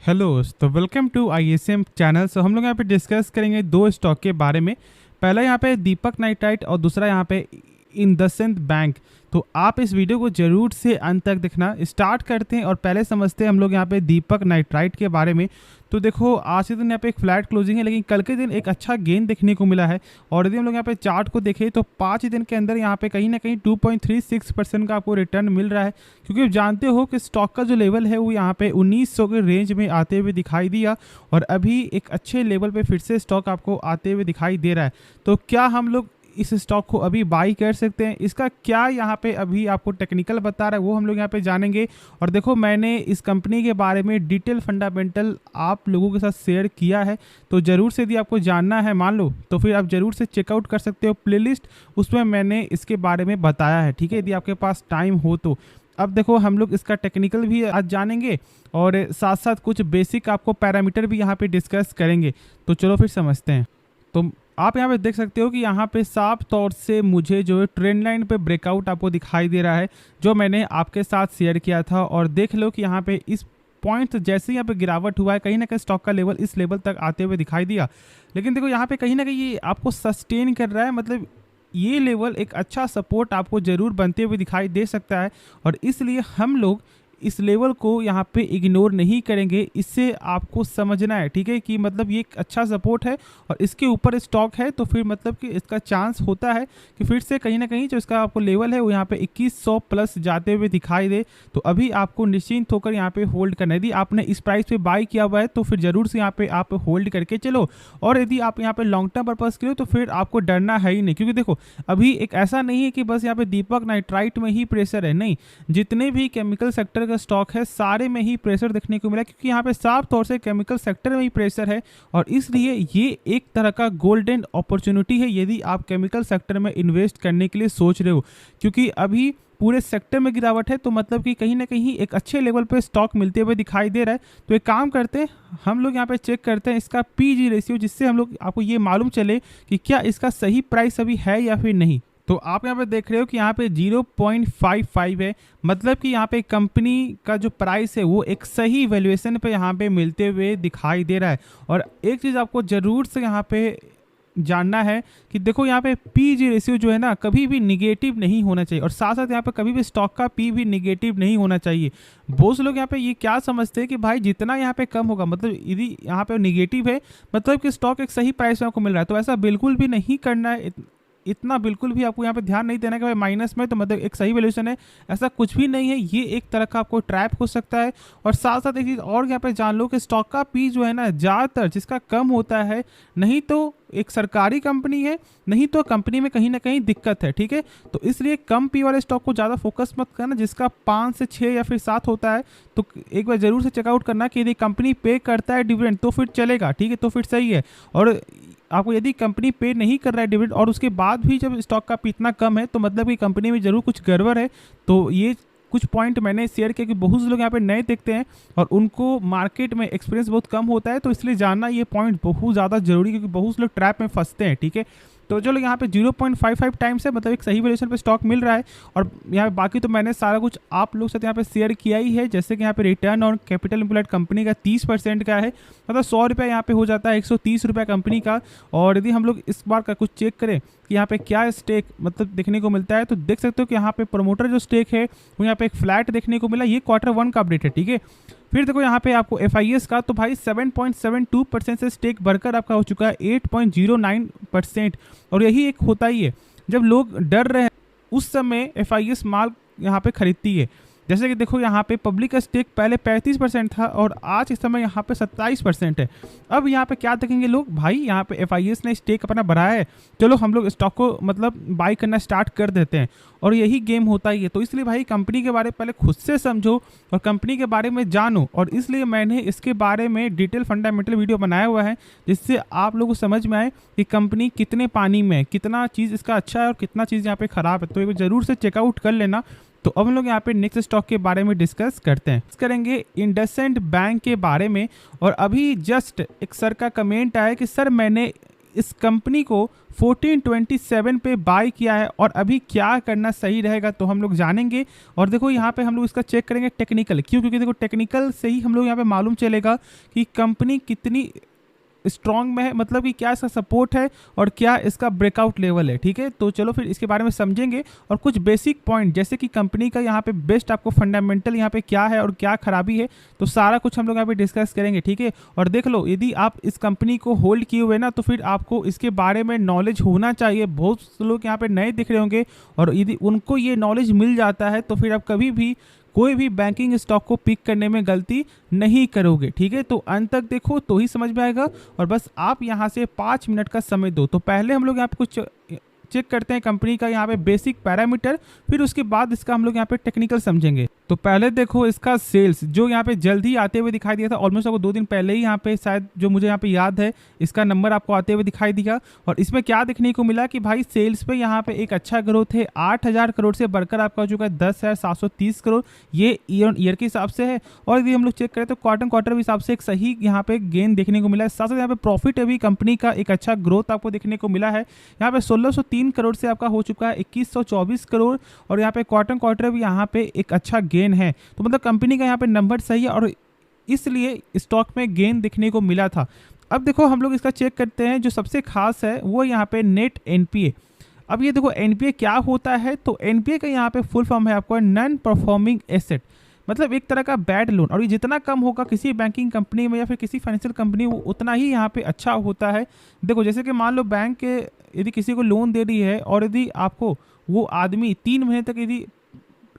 Hello तो welcome to ISM channel. हम लोग यहाँ पे डिस्कस करेंगे दो स्टॉक के बारे में। पहला यहाँ पे दीपक नाइट्राइट और दूसरा यहाँ पे इंडसइंड बैंक। तो आप इस वीडियो को जरूर से अंत तक देखना। स्टार्ट करते हैं और पहले समझते हैं हम लोग यहाँ पे दीपक नाइट्राइट के बारे में। तो देखो आज के दिन यहाँ पे एक फ्लैट क्लोजिंग है, लेकिन कल के दिन एक अच्छा गेन देखने को मिला है। और यदि हम लोग यहाँ पे चार्ट को देखें तो 5 दिन के अंदर यहाँ पे कहीं ना कहीं 2.36% का आपको रिटर्न मिल रहा है, क्योंकि आप जानते हो कि स्टॉक का जो लेवल है वो यहाँ पे 1900 के रेंज में आते हुए दिखाई दिया और अभी एक अच्छे लेवल पे फिर से स्टॉक आपको आते हुए दिखाई दे रहा है। तो क्या हम लोग इस स्टॉक को अभी बाई कर सकते हैं? इसका क्या यहाँ पे अभी आपको टेक्निकल बता रहा है वो हम लोग यहाँ पे जानेंगे। और देखो मैंने इस कंपनी के बारे में डिटेल फंडामेंटल आप लोगों के साथ शेयर किया है, तो ज़रूर से यदि आपको जानना है मान लो तो फिर आप ज़रूर से चेकआउट कर सकते हो प्लेलिस्ट, उसमें मैंने इसके बारे में बताया है। ठीक है, यदि आपके पास टाइम हो तो। अब देखो हम लोग इसका टेक्निकल भी आज जानेंगे और साथ साथ कुछ बेसिक आपको पैरामीटर भी यहाँ पे डिस्कस करेंगे। तो चलो फिर समझते हैं। तो आप यहाँ पे देख सकते हो कि यहाँ पे साफ तौर से मुझे जो है ट्रेंड लाइन पे ब्रेकआउट आपको दिखाई दे रहा है, जो मैंने आपके साथ शेयर किया था। और देख लो कि यहाँ पे इस पॉइंट जैसे ही यहाँ पे गिरावट हुआ है, कहीं ना कहीं स्टॉक का लेवल इस लेवल तक आते हुए दिखाई दिया। लेकिन देखो यहाँ पे कहीं ना कहीं ये आपको सस्टेन कर रहा है, मतलब ये लेवल एक अच्छा सपोर्ट आपको ज़रूर बनते हुए दिखाई दे सकता है। और इसलिए हम लोग इस लेवल को यहाँ पे इग्नोर नहीं करेंगे। इससे आपको समझना है, ठीक है, कि मतलब ये एक अच्छा सपोर्ट है और इसके ऊपर स्टॉक है, तो फिर मतलब कि इसका चांस होता है कि फिर से कहीं ना कहीं जो इसका आपको लेवल है वो यहाँ पे 2100 प्लस जाते हुए दिखाई दे। तो अभी आपको निश्चिंत होकर यहाँ पे होल्ड करना है। यदि आपने इस प्राइस पे बाई किया हुआ है तो फिर ज़रूर से यहाँ पे आप होल्ड करके चलो। और यदि आप यहाँ पे लॉन्ग टर्म पर्पज़ के हो तो फिर आपको डरना है ही नहीं, क्योंकि देखो अभी एक ऐसा नहीं है कि बस यहाँ पे दीपक नाइट्राइट में ही प्रेशर है, नहीं, जितने भी केमिकल सेक्टर का स्टॉक है सारे में ही प्रेशर देखने को मिला, क्योंकि यहाँ पे साफ तौर से केमिकल सेक्टर में ही प्रेशर है। और इसलिए ये एक तरह का गोल्डन अपॉर्चुनिटी है यदि आप केमिकल सेक्टर में इन्वेस्ट करने के लिए सोच रहे हो, क्योंकि अभी पूरे सेक्टर में गिरावट है, तो मतलब कि कहीं ना कहीं एक अच्छे लेवल पे स्टॉक मिलते हुए दिखाई दे रहा है। तो एक काम करते हैं, हम लोग यहाँ पे चेक करते हैं इसका PG रेशियो, जिससे हम लोग आपको ये मालूम चले कि क्या इसका सही प्राइस अभी है या फिर नहीं। तो आप यहाँ पे देख रहे हो कि यहाँ पे 0.55 है, मतलब कि यहाँ पे कंपनी का जो प्राइस है वो एक सही वैल्यूएशन पे यहाँ पे मिलते हुए दिखाई दे रहा है। और एक चीज़ आपको ज़रूर से यहाँ पे जानना है कि देखो यहाँ पे PG रेशियो जो है ना कभी भी निगेटिव नहीं होना चाहिए, और साथ साथ यहाँ पे कभी भी स्टॉक का P भी निगेटिव नहीं होना चाहिए। बहुत से लोग यहाँ पे ये क्या समझते हैं कि भाई जितना यहाँ पे कम होगा, मतलब यदि यहाँ पे निगेटिव है मतलब कि स्टॉक एक सही प्राइस में आपको मिल रहा है, तो ऐसा बिल्कुल भी नहीं करना है। इतना बिल्कुल भी आपको यहाँ पे ध्यान नहीं देना कि भाई माइनस में तो मतलब एक सही वैल्यूएशन है, ऐसा कुछ भी नहीं है। ये एक तरह का आपको ट्रैप हो सकता है। और साथ साथ एक चीज़ और यहाँ पे जान लो कि स्टॉक का P जो है ना ज़्यादातर जिसका कम होता है, नहीं तो एक सरकारी कंपनी है, नहीं तो कंपनी में कहीं ना कहीं दिक्कत है, ठीक है। तो इसलिए कम P वाले स्टॉक को ज़्यादा फोकस मत करना, जिसका 5 से 6 या फिर 7 होता है तो एक बार ज़रूर से चेकआउट करना कि यदि कंपनी पे करता है डिविडेंड तो फिर चलेगा, ठीक है, तो फिर सही है। और आपको यदि कंपनी पे नहीं कर रहा है डिविडेंड और उसके बाद भी जब स्टॉक का P इतना कम है, तो मतलब कि कंपनी में ज़रूर कुछ गड़बड़ है। तो ये कुछ पॉइंट मैंने शेयर किया कि बहुत से लोग यहाँ पे नए देखते हैं और उनको मार्केट में एक्सपीरियंस बहुत कम होता है, तो इसलिए जानना ये पॉइंट बहुत ज़्यादा जरूरी है, क्योंकि बहुत से लोग ट्रैप में फंसते हैं, ठीक है। तो जो लोग यहाँ पे 0.55 टाइम्स है, मतलब एक सही वैल्यूएशन पे स्टॉक मिल रहा है। और यहाँ पे बाकी तो मैंने सारा कुछ आप लोग साथ यहाँ पे शेयर किया ही है, जैसे कि यहाँ पे return on capital employed company का 30% का है, मतलब 100 रुपये यहाँ पे हो जाता है 130 रुपये कंपनी का। और यदि हम लोग इस बार का कुछ चेक करें कि यहाँ पे क्या स्टेक मतलब देखने को मिलता है, तो देख सकते हो कि यहाँ पे प्रमोटर जो स्टेक है वो यहाँ पे एक फ्लैट देखने को मिला। ये Q1 का अपडेट है, ठीक है। फिर देखो यहाँ पे आपको FIS का तो भाई 7.72% से स्टेक बढ़कर आपका हो चुका है 8.09%। और यही एक होता ही है, जब लोग डर रहे हैं उस समय FIS माल यहाँ पे खरीदती है। जैसे कि देखो यहाँ पे पब्लिक का स्टेक पहले 35% था और आज इस समय यहाँ पे 27% है। अब यहाँ पे क्या देखेंगे लोग, भाई यहाँ पे FIS ने स्टेक अपना बढ़ाया है, चलो हम लोग स्टॉक को मतलब बाई करना स्टार्ट कर देते हैं। और यही गेम होता ही है। तो इसलिए भाई कंपनी के बारे में पहले खुद से समझो और कंपनी के बारे में जानो, और इसलिए मैंने इसके बारे में डिटेल फंडामेंटल वीडियो बनाया हुआ है, जिससे आप लोगों को समझ में आए कि कंपनी कितने पानी में है, कितना चीज़ इसका अच्छा है और कितना चीज़ यहाँ पे ख़राब है। तो ये ज़रूर से चेकआउट कर लेना। तो अब हम लोग यहाँ पे नेक्स्ट स्टॉक के बारे में डिस्कस करते हैं, करेंगे इंडसइंड बैंक के बारे में। और अभी जस्ट एक सर का कमेंट आया कि सर मैंने इस कंपनी को 1427 पे बाय किया है और अभी क्या करना सही रहेगा तो हम लोग जानेंगे। और देखो यहाँ पे हम लोग इसका चेक करेंगे टेक्निकल, क्यों? क्योंकि देखो टेक्निकल से ही हम लोग यहाँ पे मालूम चलेगा कि कंपनी कितनी स्ट्रॉन्ग में है, मतलब कि क्या इसका सपोर्ट है और क्या इसका ब्रेकआउट लेवल है। ठीक है, तो चलो फिर इसके बारे में समझेंगे और कुछ बेसिक पॉइंट जैसे कि कंपनी का यहाँ पे बेस्ट आपको फंडामेंटल यहाँ पे क्या है और क्या खराबी है, तो सारा कुछ हम लोग यहाँ पे डिस्कस करेंगे। ठीक है, और देख लो यदि आप इस कंपनी को होल्ड किए हुए ना तो फिर आपको इसके बारे में नॉलेज होना चाहिए। बहुत लोग यहाँ पे नए दिख रहे होंगे और यदि उनको ये नॉलेज मिल जाता है तो फिर आप कभी भी कोई भी बैंकिंग स्टॉक को पिक करने में गलती नहीं करोगे। ठीक है, तो अंत तक देखो तो ही समझ में आएगा और बस आप यहाँ से 5 मिनट का समय दो। तो पहले हम लोग यहाँ पे कुछ चेक करते हैं कंपनी का यहाँ पे बेसिक पैरामीटर, फिर उसके बाद इसका हम लोग यहाँ पे टेक्निकल समझेंगे। तो पहले देखो इसका सेल्स जो यहाँ पे जल्द ही आते हुए दिखाई दिया था, ऑलमोस्ट आपको 2 दिन पहले ही यहाँ पे शायद जो मुझे यहाँ पे याद है इसका नंबर आपको आते हुए दिखाई दिया। और इसमें क्या देखने को मिला कि भाई सेल्स पे यहाँ पे एक अच्छा ग्रोथ है, 8000 करोड़ से बढ़कर आपका हो चुका है 10,730 करोड़, ये ईयर के हिसाब से है। और यदि हम लोग चेक करें तो क्वार्टर हिसाब से एक सही यहाँ पे गेन देखने को मिला है। साथ साथ यहाँ पे प्रॉफिट अभी कंपनी का एक अच्छा ग्रोथ आपको देखने को मिला है। यहाँ पे 1603 करोड़ से आपका हो चुका है 2124 करोड़ और यहाँ पे क्वार्टर भी यहाँ पे एक अच्छा गेन है। तो मतलब कंपनी का यहाँ पे नंबर सही है और इसलिए स्टॉक में गेन देखने को मिला था। अब देखो हम लोग इसका चेक करते हैं, जो सबसे खास है वो यहाँ पे नेट एनपीए। अब ये देखो एनपीए क्या होता है, तो एनपीए का यहाँ पे फुल फॉर्म है आपको नॉन परफॉर्मिंग एसेट, मतलब एक तरह का बैड लोन। और ये जितना कम होगा किसी बैंकिंग कंपनी में या फिर किसी फाइनेंशियल कंपनी में उतना ही यहाँ पे अच्छा होता है। देखो जैसे कि मान लो बैंक के यदि किसी को लोन दे रही है और यदि आपको वो आदमी 3 महीने तक यदि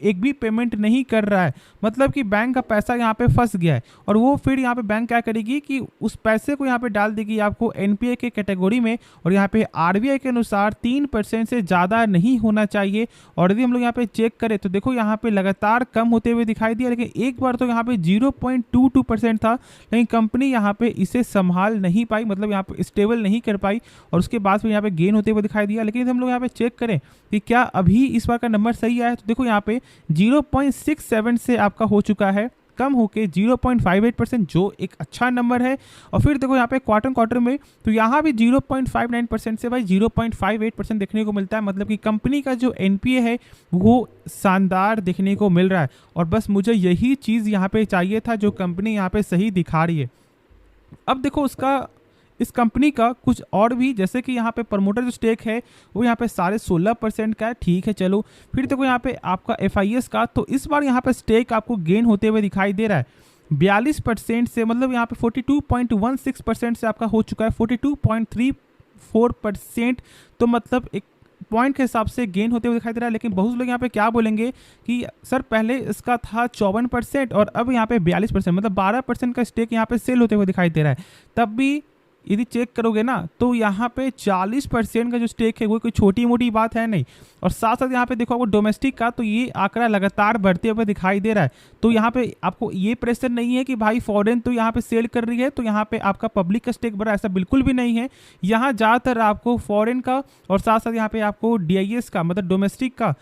एक भी पेमेंट नहीं कर रहा है, मतलब कि बैंक का पैसा यहाँ पे फंस गया है और वो फिर यहाँ पे बैंक क्या करेगी कि उस पैसे को यहाँ पे डाल देगी आपको एनपीए के कैटेगरी में। और यहाँ पे आरबीआई के अनुसार 3% से ज़्यादा नहीं होना चाहिए। और यदि हम लोग यहाँ पे चेक करें तो देखो यहाँ पे लगातार कम होते हुए दिखाई दिया, लेकिन एक बार तो यहाँ पे 0.22% था, लेकिन कंपनी यहाँ पे इसे संभाल नहीं पाई, मतलब यहाँ पे स्टेबल नहीं कर पाई और उसके बाद फिर यहाँ पे गेन होते हुए दिखाई दिया। लेकिन हम लोग यहाँ पे चेक करें कि क्या अभी इस बार का नंबर सही आया, तो देखो यहाँ पे 0.67 से आपका हो चुका है कम होके 0.58%, जो एक अच्छा नंबर है। और फिर देखो यहाँ पे क्वार्टर में तो यहाँ भी 0.59% से भाई 0.58% देखने को मिलता है, मतलब कि कंपनी का जो एनपीए है वो शानदार देखने को मिल रहा है। और बस मुझे यही चीज़ यहाँ पे चाहिए था जो कंपनी यहाँ पे सही दिखा रही है। अब देखो उसका इस कंपनी का कुछ और भी, जैसे कि यहाँ पे प्रमोटर जो स्टेक है वो यहाँ पे 16.5% का है। ठीक है चलो, फिर देखो यहाँ पे आपका एफआईएस का, तो इस बार यहाँ पे स्टेक आपको गेन होते हुए दिखाई दे रहा है 42% से, मतलब यहाँ पे 42.16% से आपका हो चुका है 42.34%। तो मतलब एक पॉइंट के हिसाब से गेन होते हुए दिखाई दे रहा है। लेकिन बहुत लोग यहाँ पे क्या बोलेंगे कि सर पहले इसका था 54% और अब यहाँ पे 42%, मतलब 12% का स्टेक यहाँ पे सेल होते हुए दिखाई दे रहा है। तब भी यदि चेक करोगे ना तो यहाँ पे 40% का जो स्टेक है वो कोई छोटी मोटी बात है नहीं। और साथ साथ यहाँ पे देखो आपको डोमेस्टिक का तो ये आंकड़ा लगातार बढ़ते हुए दिखाई दे रहा है। तो यहाँ पे आपको ये प्रेशर नहीं है कि भाई फॉरेन तो यहाँ पे सेल कर रही है तो यहाँ पे आपका पब्लिक का स्टेक बढ़ा, ऐसा बिल्कुल भी नहीं है। यहाँ ज़्यादातर आपको फॉरेन का और साथ साथ यहाँ पे आपको डीआईएस का, मतलब डोमेस्टिक का,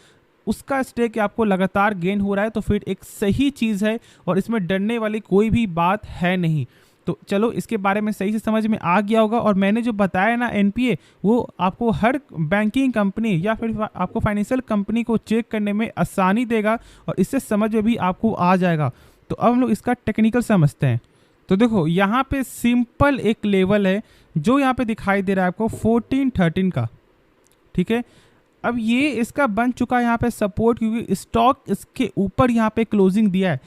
उसका स्टेक आपको लगातार गेन हो रहा है। तो फिर एक सही चीज़ है और इसमें डरने वाली कोई भी बात है नहीं। तो चलो इसके बारे में सही से समझ में आ गया होगा। और मैंने जो बताया ना एनपीए, वो आपको हर बैंकिंग कंपनी या फिर आपको फाइनेंशियल कंपनी को चेक करने में आसानी देगा और इससे समझ में भी आपको आ जाएगा। तो अब हम लोग इसका टेक्निकल समझते हैं। तो देखो यहाँ पे सिंपल एक लेवल है जो यहाँ पे दिखाई दे रहा है आपको 1413 का। ठीक है, अब ये इसका बन चुका है यहाँ पे सपोर्ट, क्योंकि स्टॉक इसके ऊपर यहाँ पे क्लोजिंग दिया है।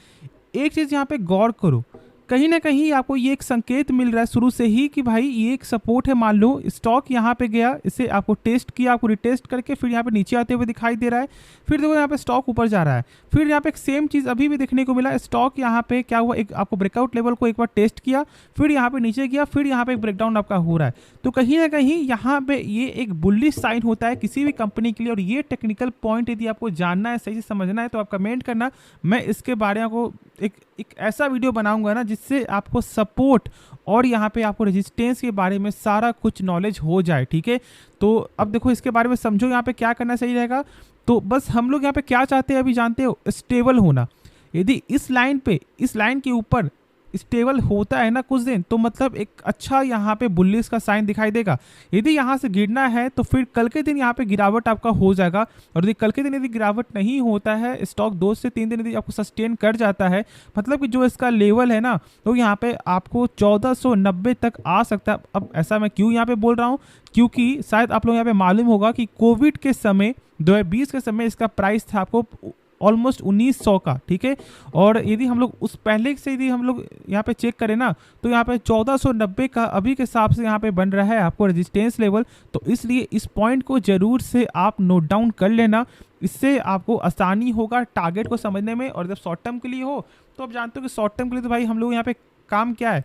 एक चीज़ यहाँ पे गौर करो, कहीं ना कहीं आपको ये एक संकेत मिल रहा है शुरू से ही कि भाई ये एक सपोर्ट है। मान लो स्टॉक यहाँ पे गया, इसे आपको टेस्ट किया, आपको रिटेस्ट करके फिर यहाँ पे नीचे आते हुए दिखाई दे रहा है। फिर देखो यहाँ पे स्टॉक ऊपर जा रहा है। फिर यहाँ पे एक सेम चीज़ अभी भी देखने को मिला, स्टॉक यहाँ पे क्या हुआ, एक आपको ब्रेकआउट लेवल को एक बार टेस्ट किया, फिर यहाँ पे नीचे गया, फिर यहाँ पे एक ब्रेकडाउन आपका हो रहा है। तो कहीं ना कहीं यहाँ पे ये एक बुलिश साइन होता है किसी भी कंपनी के लिए। और ये टेक्निकल पॉइंट यदि आपको जानना है, सही से समझना है, तो आप कमेंट करना, मैं इसके बारे में को एक ऐसा वीडियो बनाऊंगा ना जिससे आपको सपोर्ट और यहाँ पे आपको रेजिस्टेंस के बारे में सारा कुछ नॉलेज हो जाए। ठीक है, तो अब देखो इसके बारे में समझो यहाँ पे क्या करना सही रहेगा। तो बस हम लोग यहाँ पे क्या चाहते हैं अभी जानते हो, स्टेबल होना। यदि इस लाइन के ऊपर स्टेबल होता है ना कुछ दिन, तो मतलब एक अच्छा यहाँ पे बुलिश का साइन दिखाई देगा। यदि यहाँ से गिरना है तो फिर कल के दिन यहाँ पे गिरावट आपका हो जाएगा, और यदि कल के दिन यदि गिरावट नहीं होता है, स्टॉक 2 से 3 दिन यदि आपको सस्टेन कर जाता है, मतलब कि जो इसका लेवल है ना, तो यहाँ पे आपको 1490 तक आ सकता है। अब ऐसा मैं क्यों यहाँ पे बोल रहा हूँ, क्योंकि शायद आप लोग यहाँ पे मालूम होगा कि कोविड के समय 2020 के समय इसका प्राइस था आपको ऑलमोस्ट 1900 का, ठीक है। और यदि हम लोग उस पहले से यदि हम लोग यहाँ पे चेक करें ना, तो यहाँ पे 1490 का अभी के हिसाब से यहाँ पे बन रहा है आपको रेजिस्टेंस लेवल। तो इसलिए इस पॉइंट को जरूर से आप नोट डाउन कर लेना, इससे आपको आसानी होगा टारगेट को समझने में। और जब शॉर्ट टर्म के लिए हो तो आप जानते हो कि शॉर्ट टर्म के लिए तो भाई हम लोग यहाँ पे काम क्या है,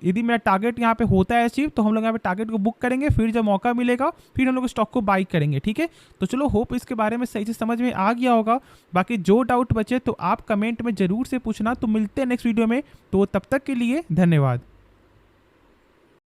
यदि मेरा टारगेट यहाँ पे होता है अचीव, तो हम लोग यहाँ पे टारगेट को बुक करेंगे, फिर जब मौका मिलेगा फिर हम लोग स्टॉक को बाई करेंगे, ठीक है। तो चलो, होप इसके बारे में सही से समझ में आ गया होगा। बाकी जो डाउट बचे तो आप कमेंट में जरूर से पूछना। तो मिलते हैं नेक्स्ट वीडियो में, तो तब तक के लिए धन्यवाद।